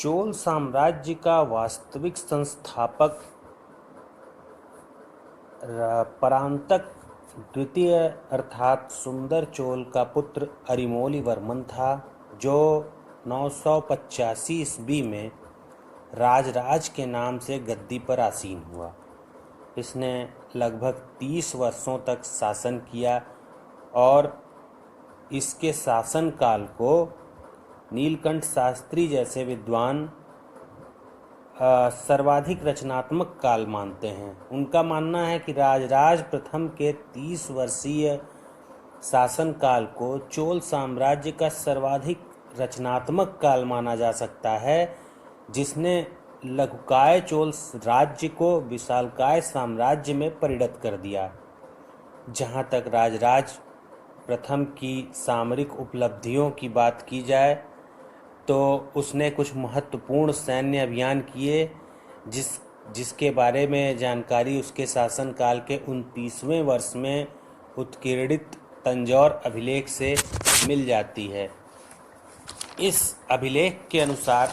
चोल साम्राज्य का वास्तविक संस्थापक परांतक द्वितीय अर्थात सुंदर चोल का पुत्र अरिमोली-वर्मन था, जो 985 ईस्वी में राजराज के नाम से गद्दी पर आसीन हुआ। इसने लगभग 30 वर्षों तक शासन किया और इसके शासनकाल को नीलकंठ शास्त्री जैसे विद्वान सर्वाधिक रचनात्मक काल मानते हैं। उनका मानना है कि राजराज प्रथम के 30 वर्षीय शासनकाल को चोल साम्राज्य का सर्वाधिक रचनात्मक काल माना जा सकता है, जिसने लघुकाय चोल राज्य को विशालकाय साम्राज्य में परिणत कर दिया। जहाँ तक राजराज प्रथम की सामरिक उपलब्धियों की बात की जाए तो उसने कुछ महत्वपूर्ण सैन्य अभियान किए, जिसके बारे में जानकारी उसके शासनकाल के 29वें वर्ष में उत्कीर्णित तंजौर अभिलेख से मिल जाती है। इस अभिलेख के अनुसार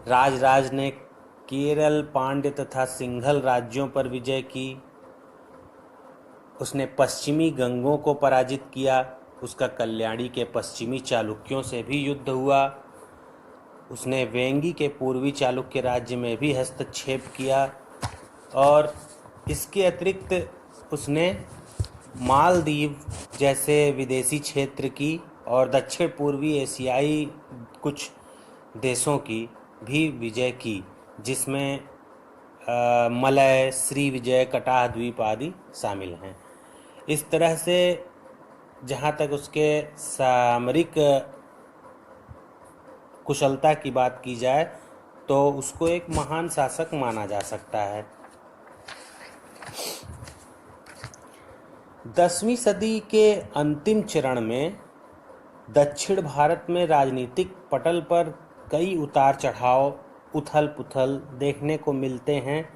राजराज ने केरल, पांड्य तथा सिंघल राज्यों पर विजय की। उसने पश्चिमी गंगों को पराजित किया। उसका कल्याणी के पश्चिमी चालुक्यों से भी युद्ध हुआ। उसने वेंगी के पूर्वी चालुक्य राज्य में भी हस्तक्षेप किया और इसके अतिरिक्त उसने मालदीव जैसे विदेशी क्षेत्र की और दक्षिण पूर्वी एशियाई कुछ देशों की भी विजय की, जिसमें मलय, श्रीविजय, कटाह द्वीप आदि शामिल हैं। इस तरह से जहाँ तक उसके सामरिक कुशलता की बात की जाए तो उसको एक महान शासक माना जा सकता है। 10वीं सदी के अंतिम चरण में दक्षिण भारत में राजनीतिक पटल पर कई उतार चढ़ाव, उथल पुथल देखने को मिलते हैं।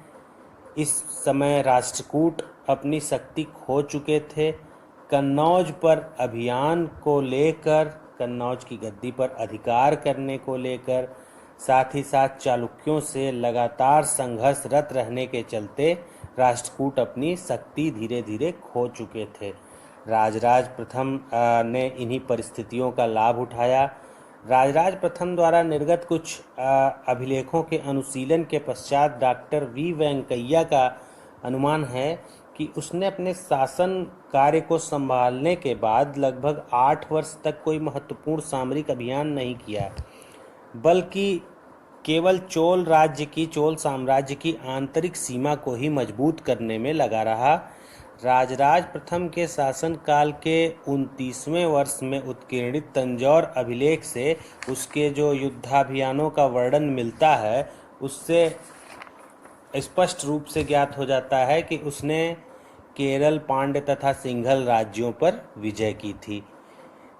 इस समय राष्ट्रकूट अपनी शक्ति खो चुके थे। कन्नौज पर अभियान को लेकर, कन्नौज की गद्दी पर अधिकार करने को लेकर, साथ ही साथ चालुक्यों से लगातार संघर्षरत रहने के चलते राष्ट्रकूट अपनी शक्ति धीरे धीरे खो चुके थे। राजराज प्रथम ने इन्हीं परिस्थितियों का लाभ उठाया। राजराज प्रथम द्वारा निर्गत कुछ अभिलेखों के अनुशीलन के पश्चात डॉक्टर वी वेंकैया का अनुमान है कि उसने अपने शासन कार्य को संभालने के बाद लगभग 8 वर्ष तक कोई महत्वपूर्ण सामरिक अभियान नहीं किया, बल्कि केवल चोल साम्राज्य की आंतरिक सीमा को ही मजबूत करने में लगा रहा। राजराज प्रथम के शासनकाल के 29वें वर्ष में उत्कीर्णित तंजौर अभिलेख से उसके जो युद्धाभियानों का वर्णन मिलता है, उससे स्पष्ट रूप से ज्ञात हो जाता है कि उसने केरल, पांड्य तथा सिंघल राज्यों पर विजय की थी।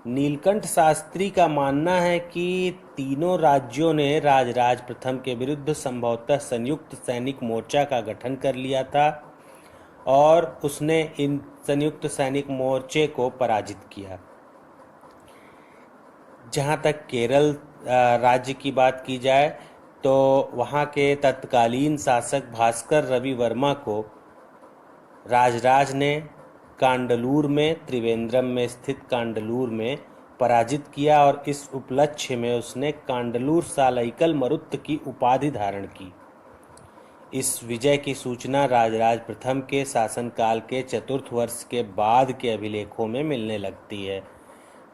नीलकंठ शास्त्री का मानना है कि तीनों राज्यों ने राजराज प्रथम के विरुद्ध संभवतः संयुक्त सैनिक मोर्चा का गठन कर लिया था और उसने इन संयुक्त सैनिक मोर्चे को पराजित किया। जहाँ तक केरल राज्य की बात की जाए तो वहाँ के तत्कालीन शासक भास्कर रवि वर्मा को राजराज ने कांडलूर में, त्रिवेंद्रम में स्थित कांडलूर में पराजित किया और इस उपलक्ष्य में उसने कांडलूर सालैकल मरुत की उपाधि धारण की। इस विजय की सूचना राजराज प्रथम के शासनकाल के चतुर्थ वर्ष के बाद के अभिलेखों में मिलने लगती है।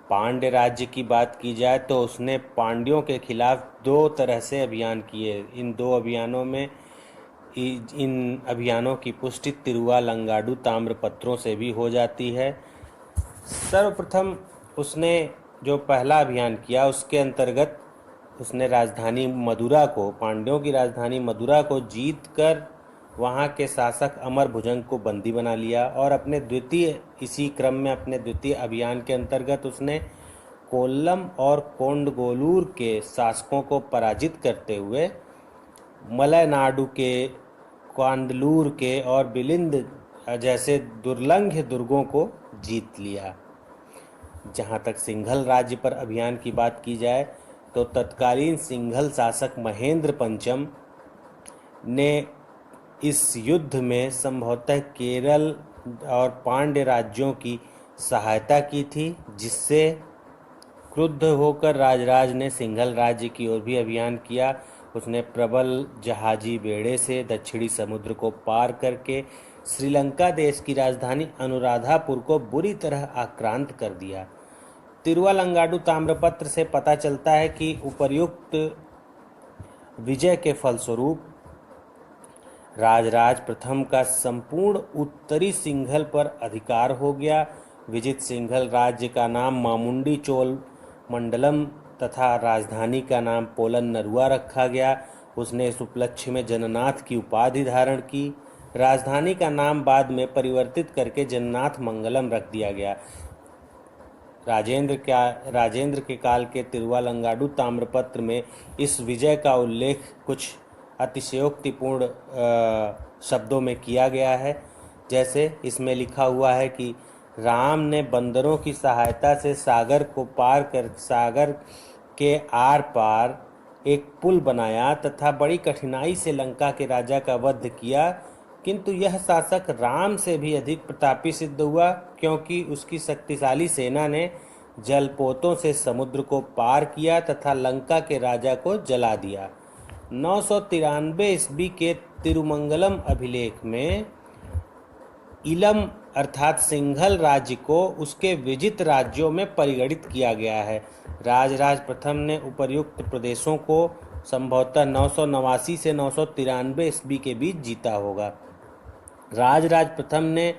पांड्य राज्य की बात की जाए तो उसने पांड्यों के खिलाफ 2 तरह से अभियान किए। इन अभियानों की पुष्टि तिरुवालंगाडु ताम्रपत्रों से भी हो जाती है। सर्वप्रथम उसने जो पहला अभियान किया उसके अंतर्गत उसने राजधानी मदुरा को, पांड्यों की राजधानी मदुरा को जीतकर वहाँ के शासक अमर भुजंग को बंदी बना लिया और इसी क्रम में अपने द्वितीय अभियान के अंतर्गत उसने कोल्लम और कोंडगोलूर के शासकों को पराजित करते हुए मलयनाडु के, कांडलूर के और बिलिंद जैसे दुर्लंघ दुर्गों को जीत लिया। जहाँ तक सिंघल राज्य पर अभियान की बात की जाए तो तत्कालीन सिंघल शासक महेंद्र पंचम ने इस युद्ध में संभवतः केरल और पांड्य राज्यों की सहायता की थी, जिससे क्रुद्ध होकर राजराज ने सिंघल राज्य की ओर भी अभियान किया। उसने प्रबल जहाजी बेड़े से दक्षिणी समुद्र को पार करके श्रीलंका देश की राजधानी अनुराधापुर को बुरी तरह आक्रांत कर दिया। तिरुवालंगाडु ताम्रपत्र से पता चलता है कि उपर्युक्त विजय के फलस्वरूप राजराज प्रथम का संपूर्ण उत्तरी सिंघल पर अधिकार हो गया। विजित सिंघल राज्य का नाम मामुंडी चोल मंडलम तथा राजधानी का नाम पोलन नरुआ रखा गया। उसने इस उपलक्ष्य में जननाथ की उपाधि धारण की। राजधानी का नाम बाद में परिवर्तित करके जननाथ मंगलम रख दिया गया। राजेंद्र के काल के तिरुवालंगाडु ताम्रपत्र में इस विजय का उल्लेख कुछ अतिशयोक्तिपूर्ण शब्दों में किया गया है। जैसे इसमें लिखा हुआ है कि राम ने बंदरों की सहायता से सागर को पार कर सागर के आर पार एक पुल बनाया तथा बड़ी कठिनाई से लंका के राजा का वध किया, किंतु यह शासक राम से भी अधिक प्रतापी सिद्ध हुआ, क्योंकि उसकी शक्तिशाली सेना ने जलपोतों से समुद्र को पार किया तथा लंका के राजा को जला दिया। 993 ईस्वी के तिरुमंगलम अभिलेख में इलम अर्थात सिंघल राज्य को उसके विजित राज्यों में परिगणित किया गया है। राजराज प्रथम ने उपर्युक्त प्रदेशों को संभवतः 989 से 993 ईस्वी के बीच जीता होगा। राजराज प्रथम ने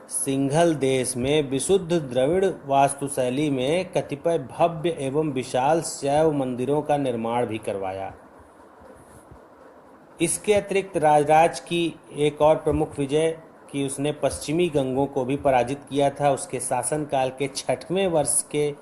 सिंघल देश में विशुद्ध द्रविड़ वास्तुशैली में कतिपय भव्य एवं विशाल शैव मंदिरों का निर्माण भी करवाया। इसके अतिरिक्त राजराज की एक और प्रमुख विजय कि उसने पश्चिमी गंगों को भी पराजित किया था। उसके शासनकाल के 6वें वर्ष के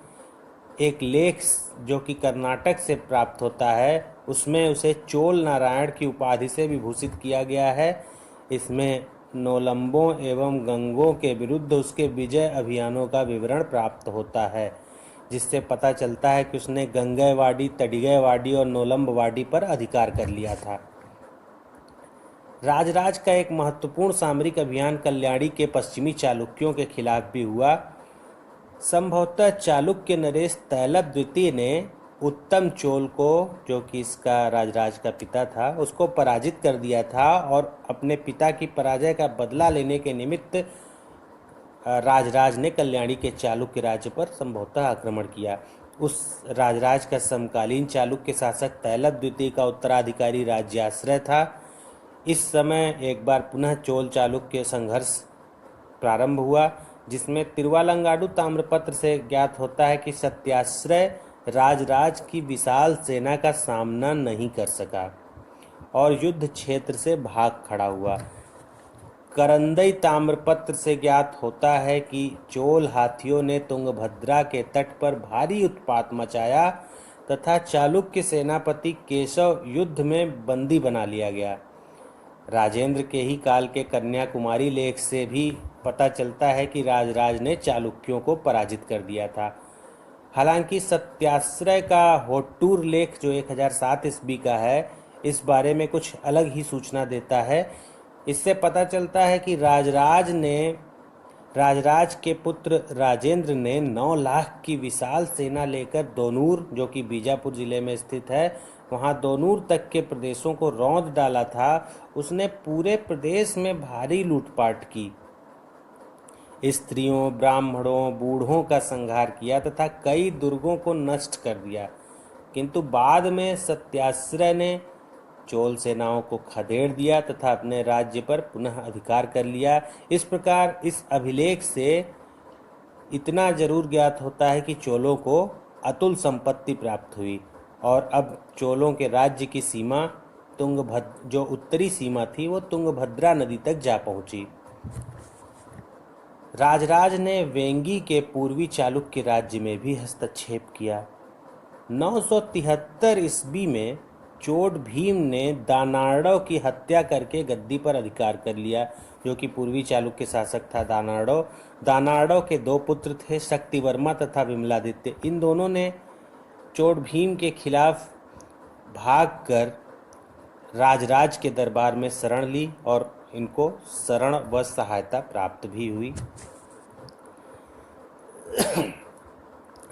एक लेख जो कि कर्नाटक से प्राप्त होता है, उसमें उसे चोल नारायण की उपाधि से विभूषित किया गया है। इसमें नोलंबों एवं गंगों के विरुद्ध उसके विजय अभियानों का विवरण प्राप्त होता है, जिससे पता चलता है कि उसने गंगईवाड़ी, तडिगईवाड़ी और नोलंबवाड़ी पर अधिकार कर लिया था। राजराज का एक महत्वपूर्ण सामरिक अभियान कल्याणी के पश्चिमी चालुक्यों के खिलाफ भी हुआ। संभवतः चालुक्य नरेश तैलप द्वितीय ने उत्तम चोल को, जो कि इसका राजराज का पिता था, उसको पराजित कर दिया था और अपने पिता की पराजय का बदला लेने के निमित्त राजराज ने कल्याणी के चालुक्य राज्य पर संभवतः आक्रमण किया। उस राजराज का समकालीन चालुक्य शासक तैलप द्वितीय का उत्तराधिकारी राज्याश्रय था। इस समय एक बार पुनः चोल चालुक्य संघर्ष प्रारंभ हुआ, जिसमें तिरुवालंगाडु ताम्रपत्र से ज्ञात होता है कि सत्याश्रय राजराज की विशाल सेना का सामना नहीं कर सका और युद्ध क्षेत्र से भाग खड़ा हुआ। करंदई ताम्रपत्र से ज्ञात होता है कि चोल हाथियों ने तुंगभद्रा के तट पर भारी उत्पात मचाया तथा चालुक्य सेनापति केशव युद्ध में बंदी बना लिया गया। राजेंद्र के ही काल के कन्याकुमारी लेख से भी पता चलता है कि राजराज ने चालुक्यों को पराजित कर दिया था। हालांकि सत्याश्रय का होट्टूर लेख जो 1007 ईस्वी का है, इस बारे में कुछ अलग ही सूचना देता है। इससे पता चलता है कि राजराज के पुत्र राजेंद्र ने 9 लाख की विशाल सेना लेकर दोनूर, जो कि बीजापुर जिले में स्थित है, वहां दोनूर तक के प्रदेशों को रौंद डाला था। उसने पूरे प्रदेश में भारी लूटपाट की, स्त्रियों, ब्राह्मणों, बूढ़ों का संहार किया तथा कई दुर्गों को नष्ट कर दिया, किंतु बाद में सत्याश्रय ने चोल सेनाओं को खदेड़ दिया तथा अपने राज्य पर पुनः अधिकार कर लिया। इस प्रकार इस अभिलेख से इतना जरूर ज्ञात होता है कि चोलों को अतुल संपत्ति प्राप्त हुई और अब चोलों के राज्य की सीमा जो उत्तरी सीमा थी वो तुंगभद्रा नदी तक जा पहुंची। राजराज ने वेंगी के पूर्वी चालुक्य राज्य में भी हस्तक्षेप किया। 973 ईस्वी में चोट भीम ने दानार्डव की हत्या करके गद्दी पर अधिकार कर लिया, जो कि पूर्वी चालुक्य शासक था दानार्डव के 2 पुत्र थे, शक्तिवर्मा तथा विमलादित्य। इन दोनों ने चोट भीम के खिलाफ भागकर राजराज के दरबार में शरण ली और इनको शरण व सहायता प्राप्त भी हुई।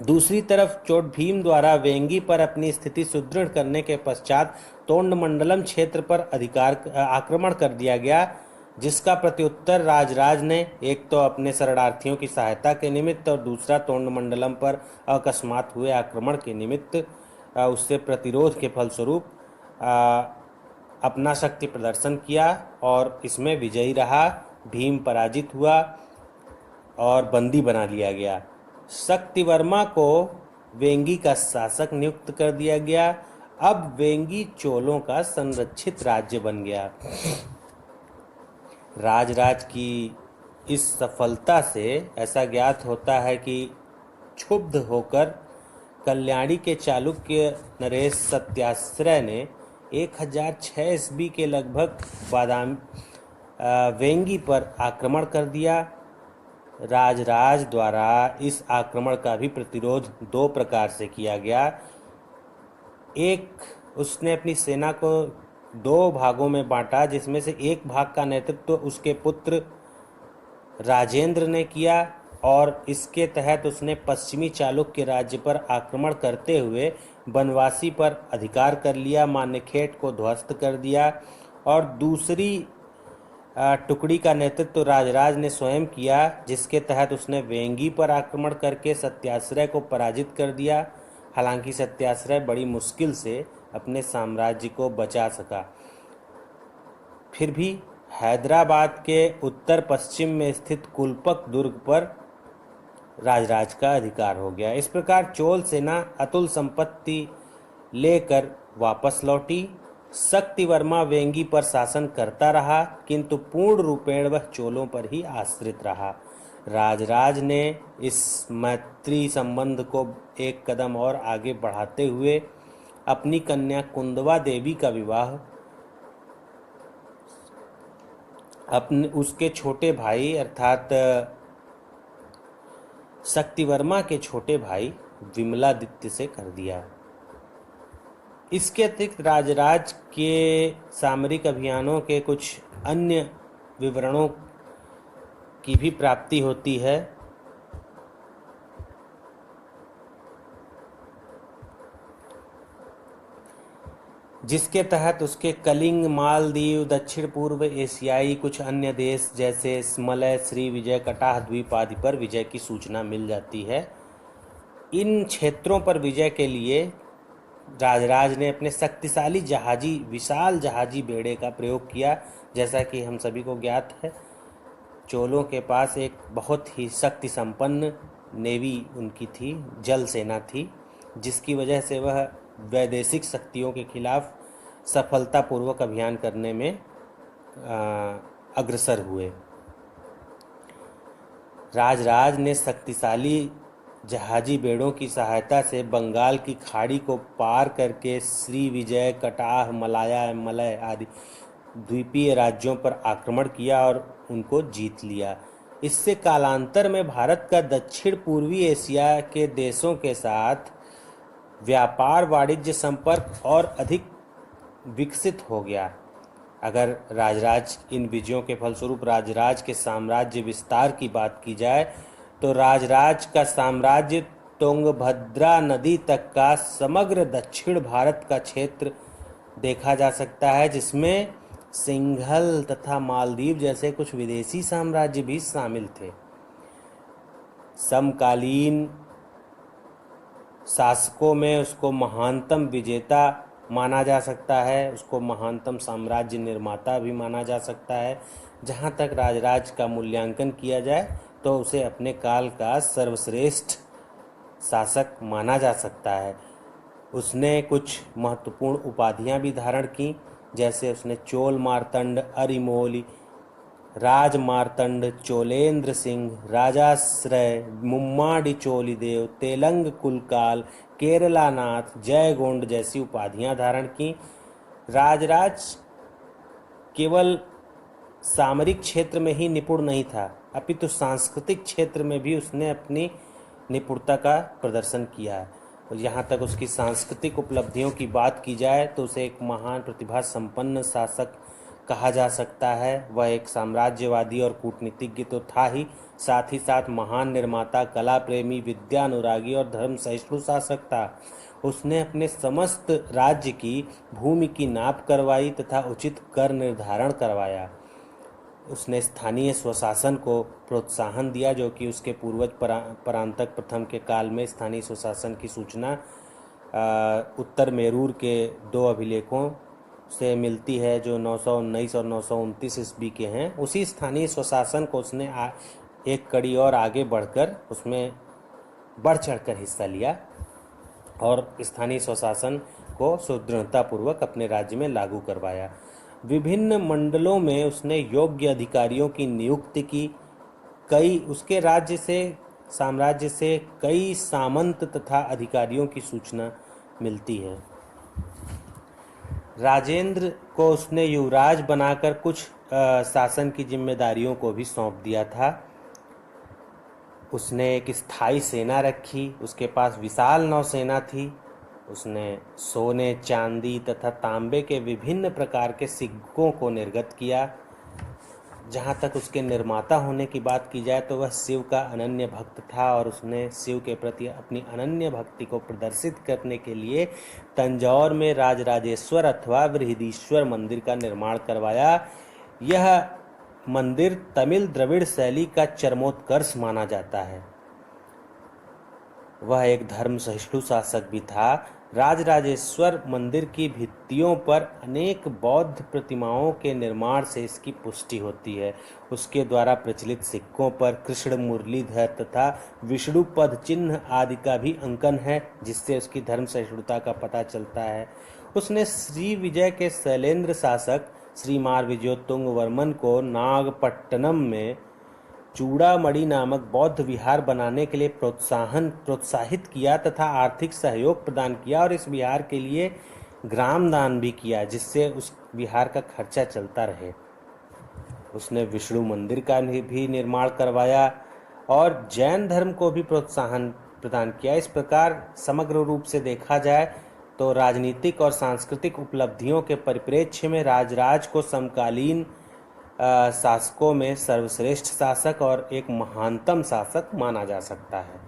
दूसरी तरफ चोट भीम द्वारा वेंगी पर अपनी स्थिति सुदृढ़ करने के पश्चात तोंडमंडलम क्षेत्र पर आक्रमण कर दिया गया, जिसका प्रत्युत्तर राजराज ने एक तो अपने शरणार्थियों की सहायता के निमित्त और दूसरा तोंडमंडलम पर अकस्मात हुए आक्रमण के निमित्त उससे प्रतिरोध के फलस्वरूप अपना शक्ति प्रदर्शन किया और इसमें विजयी रहा। भीम पराजित हुआ और बंदी बना लिया गया। शक्तिवर्मा को वेंगी का शासक नियुक्त कर दिया गया। अब वेंगी चोलों का संरक्षित राज्य बन गया। राजराज की इस सफलता से ऐसा ज्ञात होता है कि क्षुब्ध होकर कल्याणी के चालुक्य नरेश सत्याश्रय ने 1006 ईस्वी के लगभग वेंगी पर आक्रमण कर दिया। राजराज द्वारा इस आक्रमण का भी प्रतिरोध दो प्रकार से किया गया। एक, उसने अपनी सेना को दो भागों में बांटा, जिसमें से एक भाग का नेतृत्व उसके पुत्र राजेंद्र ने किया और इसके तहत उसने पश्चिमी चालुक्य राज्य पर आक्रमण करते हुए बनवासी पर अधिकार कर लिया, मान्यखेट को ध्वस्त कर दिया। और दूसरी टुकड़ी का नेतृत्व राजराज ने स्वयं किया, जिसके तहत उसने वेंगी पर आक्रमण करके सत्याश्रय को पराजित कर दिया। हालांकि सत्याश्रय बड़ी मुश्किल से अपने साम्राज्य को बचा सका। फिर भी हैदराबाद के उत्तर पश्चिम में स्थित कुलपक दुर्ग पर राजराज का अधिकार हो गया। इस प्रकार चोल सेना अतुल संपत्ति लेकर वापस लौटी। शक्तिवर्मा वेंगी पर शासन करता रहा, किंतु पूर्ण रूपेण वह चोलों पर ही आश्रित रहा। राजराज ने इस मैत्री संबंध को एक कदम और आगे बढ़ाते हुए अपनी कन्या कुंदवा देवी का विवाह अपने उसके छोटे भाई अर्थात शक्तिवर्मा के छोटे भाई विमलादित्य से कर दिया। इसके अतिरिक्त राजराज के सामरिक अभियानों के कुछ अन्य विवरणों की भी प्राप्ति होती है। जिसके तहत उसके कलिंग, मालदीव, दक्षिण पूर्व एशियाई कुछ अन्य देश जैसे मलय, श्री विजय, कटाह द्वीप आदि पर विजय की सूचना मिल जाती है। इन क्षेत्रों पर विजय के लिए राजराज ने अपने शक्तिशाली विशाल जहाजी बेड़े का प्रयोग किया। जैसा कि हम सभी को ज्ञात है, चोलों के पास एक बहुत ही शक्ति संपन्न नेवी उनकी थी, जल सेना थी, जिसकी वजह से वह वैदेशिक शक्तियों के खिलाफ सफलतापूर्वक अभियान करने में अग्रसर हुए। राजराज ने शक्तिशाली जहाजी बेड़ों की सहायता से बंगाल की खाड़ी को पार करके श्री विजय, कटाह, मलय आदि द्वीपीय राज्यों पर आक्रमण किया और उनको जीत लिया। इससे कालांतर में भारत का दक्षिण पूर्वी एशिया के देशों के साथ व्यापार वाणिज्य संपर्क और अधिक विकसित हो गया। अगर राजराज इन विजयों के फलस्वरूप राजराज के साम्राज्य विस्तार की बात की जाए तो राजराज का साम्राज्य तुंगभद्रा नदी तक का समग्र दक्षिण भारत का क्षेत्र देखा जा सकता है, जिसमें सिंघल तथा मालदीव जैसे कुछ विदेशी साम्राज्य भी शामिल थे। समकालीन शासकों में उसको महानतम विजेता माना जा सकता है, उसको महानतम साम्राज्य निर्माता भी माना जा सकता है। जहाँ तक राजराज का मूल्यांकन किया जाए तो उसे अपने काल का सर्वश्रेष्ठ शासक माना जा सकता है। उसने कुछ महत्वपूर्ण उपाधियां भी धारण की, जैसे उसने चोल मार्तंड, अरिमोली, राज मार्तंड, चोलेंद्र सिंह, राजाश्रय, मुम्माडी चोलीदेव, तेलंग कुलकाल, केरलानाथ, जयगोंड जैसी उपाधियां धारण की। राजराज केवल सामरिक क्षेत्र में ही निपुण नहीं था, अपितु सांस्कृतिक क्षेत्र में भी उसने अपनी निपुणता का प्रदर्शन किया। यहाँ तक उसकी सांस्कृतिक उपलब्धियों की बात की जाए तो उसे एक महान प्रतिभा संपन्न शासक कहा जा सकता है। वह एक साम्राज्यवादी और कूटनीतिज्ञ तो था ही, साथ ही साथ महान निर्माता, कला प्रेमी, विद्या अनुरागी और धर्म सहिष्णु शासक था। उसने अपने समस्त राज्य की भूमि की नाप करवाई तथा उचित कर निर्धारण करवाया। उसने स्थानीय स्वशासन को प्रोत्साहन दिया, जो कि उसके पूर्वज परांतक प्रथम के काल में स्थानीय स्वशासन की सूचना उत्तर मेरूर के 2 अभिलेखों से मिलती है, जो 919 और 929 ईस्वी के हैं। उसी स्थानीय स्वशासन को उसने एक कड़ी और आगे बढ़कर उसमें बढ़ चढ़कर हिस्सा लिया और स्थानीय स्वशासन को सुदृढ़तापूर्वक अपने राज्य में लागू करवाया। विभिन्न मंडलों में उसने योग्य अधिकारियों की नियुक्ति की। उसके साम्राज्य से कई सामंत तथा अधिकारियों की सूचना मिलती है। राजेंद्र को उसने युवराज बनाकर कुछ शासन की जिम्मेदारियों को भी सौंप दिया था। उसने एक स्थायी सेना रखी, उसके पास विशाल नौसेना थी। उसने सोने, चांदी तथा तांबे के विभिन्न प्रकार के सिक्कों को निर्गत किया। जहाँ तक उसके निर्माता होने की बात की जाए तो वह शिव का अनन्य भक्त था और उसने शिव के प्रति अपनी अनन्य भक्ति को प्रदर्शित करने के लिए तंजौर में राजराजेश्वर अथवा बृहदीश्वर मंदिर का निर्माण करवाया। यह मंदिर तमिल द्रविड़ शैली का चरमोत्कर्ष माना जाता है। वह एक धर्म सहिष्णु शासक भी था। राजराजेश्वर मंदिर की भित्तियों पर अनेक बौद्ध प्रतिमाओं के निर्माण से इसकी पुष्टि होती है। उसके द्वारा प्रचलित सिक्कों पर कृष्ण, मुरलीधर तथा विष्णुपद चिन्ह आदि का भी अंकन है, जिससे उसकी धर्म सहिष्णुता का पता चलता है। उसने श्री विजय के शैलेंद्र शासक श्रीमार विजयोत्तुंग वर्मन को नागपट्टनम में चूड़ामणि नामक बौद्ध विहार बनाने के लिए प्रोत्साहित किया तथा आर्थिक सहयोग प्रदान किया और इस विहार के लिए ग्राम दान भी किया, जिससे उस विहार का खर्चा चलता रहे। उसने विष्णु मंदिर का भी निर्माण करवाया और जैन धर्म को भी प्रोत्साहन प्रदान किया। इस प्रकार समग्र रूप से देखा जाए तो राजनीतिक और सांस्कृतिक उपलब्धियों के परिप्रेक्ष्य में राजराज को समकालीन शासकों में सर्वश्रेष्ठ शासक और एक महानतम शासक माना जा सकता है।